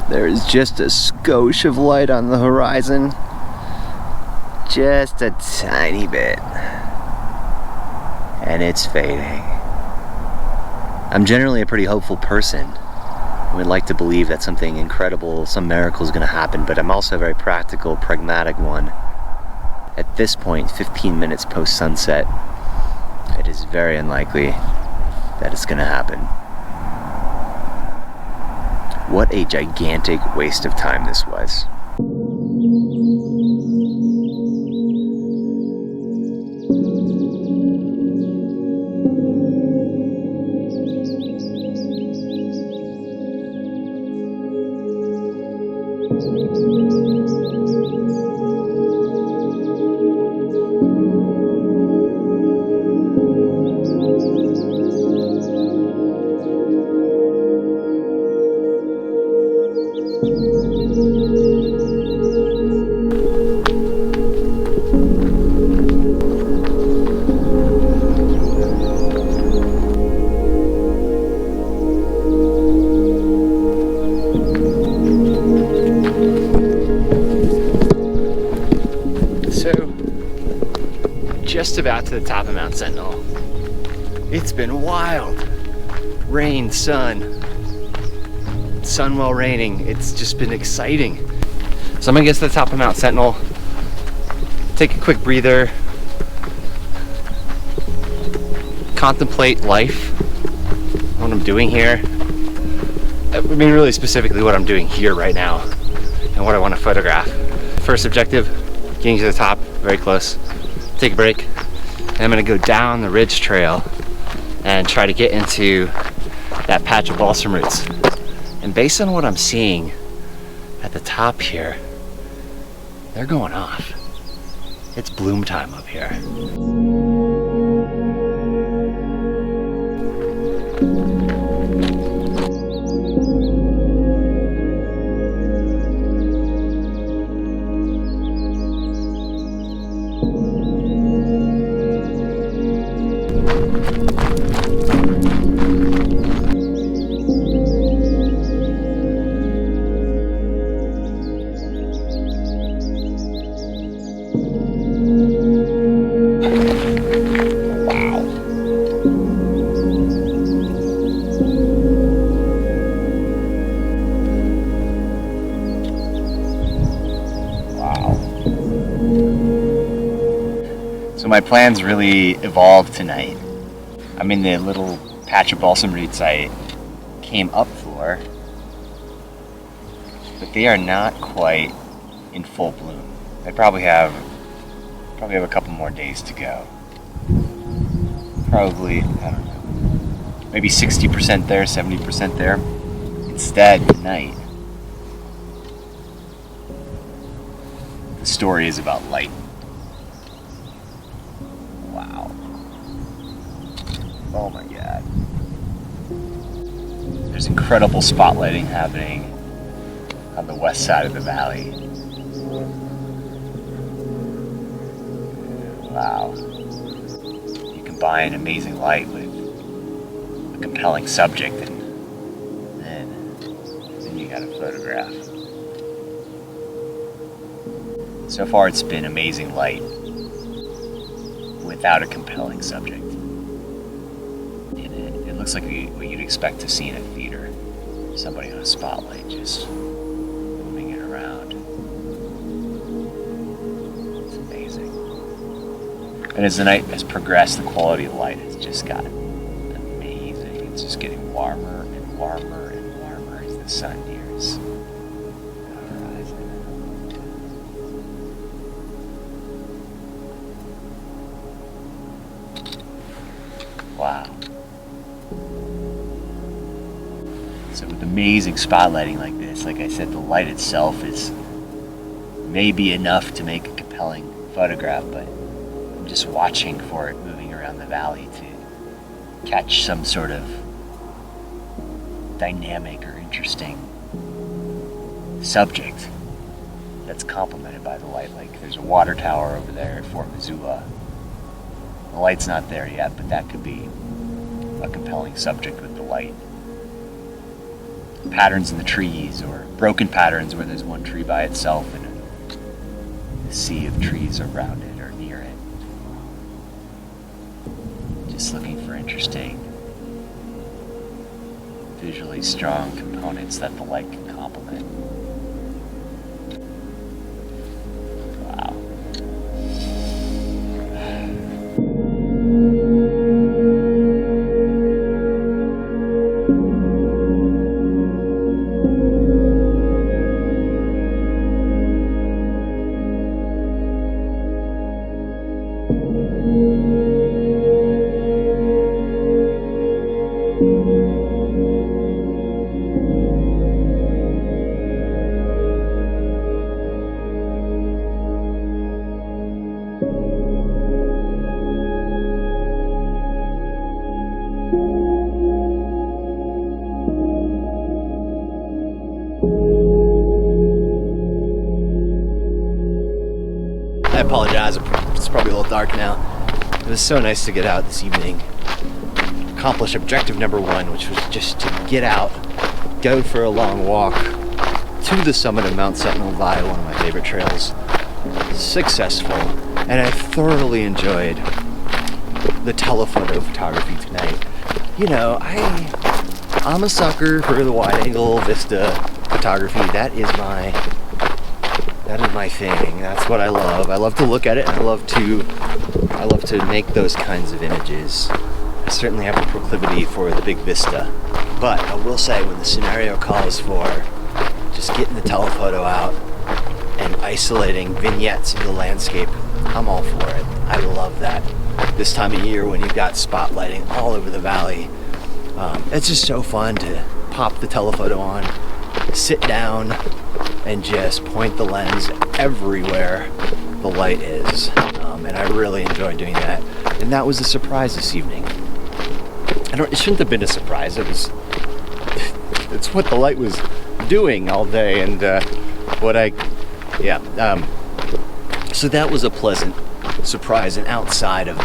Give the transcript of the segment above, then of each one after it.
There is just a skosh of light on the horizon. Just a tiny bit. And it's fading. I'm generally a pretty hopeful person. I would like to believe that something incredible, some miracle is going to happen, but I'm also a very practical, pragmatic one. At this point, 15 minutes post sunset, it is very unlikely that it's going to happen. What a gigantic waste of time this was. Just about to the top of Mount Sentinel. It's been wild. Rain, sun while raining. It's just been exciting. So I'm gonna get to the top of Mount Sentinel, take a quick breather, contemplate life, what I'm doing here. I mean, really specifically what I'm doing here right now and what I want to photograph. First objective, getting to the top, very close. Take a break, and I'm gonna go down the ridge trail and try to get into that patch of balsam roots. And based on what I'm seeing at the top here, they're going off. It's bloom time up here. So my plans really evolved tonight. I'm in the little patch of balsam roots I came up for, but they are not quite in full bloom. I probably have a couple more days to go. Probably, I don't know, maybe 60% there, 70% there. Instead, tonight, the story is about light. Wow. Oh my God. There's incredible spotlighting happening on the west side of the valley. Wow. You combine amazing light with a compelling subject, and then you got a photograph. So far it's been amazing light without a compelling subject. And it looks like what you'd expect to see in a theater. Somebody on a spotlight just moving it around. It's amazing. And as the night has progressed, the quality of light has just gotten amazing. It's just getting warmer and warmer and warmer as the sun nears the horizon. Wow. So with amazing spotlighting like this, like I said, the light itself is maybe enough to make a compelling photograph, but I'm just watching for it moving around the valley to catch some sort of dynamic or interesting subject that's complemented by the light. Like there's a water tower over there at Fort Missoula. The light's not there yet, but that could be a compelling subject with the light. patterns in the trees, or broken patterns where there's one tree by itself and a sea of trees around it or near it. Just looking for interesting, visually strong components that the light can complement. Wow. I apologize, it's probably a little dark now. It was so nice to get out this evening, accomplish objective number one, which was just to get out, go for a long walk to the summit of Mount Sentinel via one of my favorite trails. Successful, and I thoroughly enjoyed the telephoto photography tonight. You know, I'm a sucker for the wide angle vista photography. That is my thing. That's what I love. I love to look at it, and I love to make those kinds of images. I certainly have a proclivity for the big vista, but I will say, when the scenario calls for just getting the telephoto out and isolating vignettes of the landscape, I'm all for it. I love that. This time of year when you've got spotlighting all over the valley, it's just so fun to pop the telephoto on, sit down, and just point the lens everywhere the light is. And I really enjoy doing that. And that was a surprise this evening. It shouldn't have been a surprise. It's what the light was doing all day, and so that was a pleasant surprise, and outside of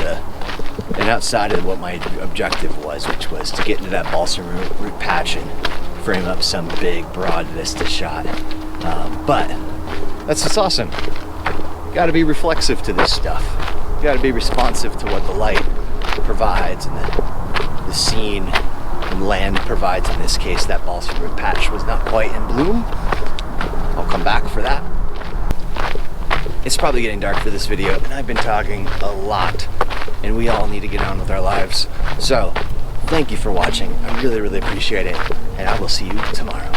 what my objective was, which was to get into that balsamroot patch and frame up some big broad vista shot. But that's just awesome. Got to be reflexive to this stuff. Got to be responsive to what the light provides and the scene and land provides. In this case, that balsamroot patch was not quite in bloom. I'll come back for that. It's probably getting dark for this video, and I've been talking a lot, and we all need to get on with our lives. So, thank you for watching. I really, really appreciate it, and I will see you tomorrow.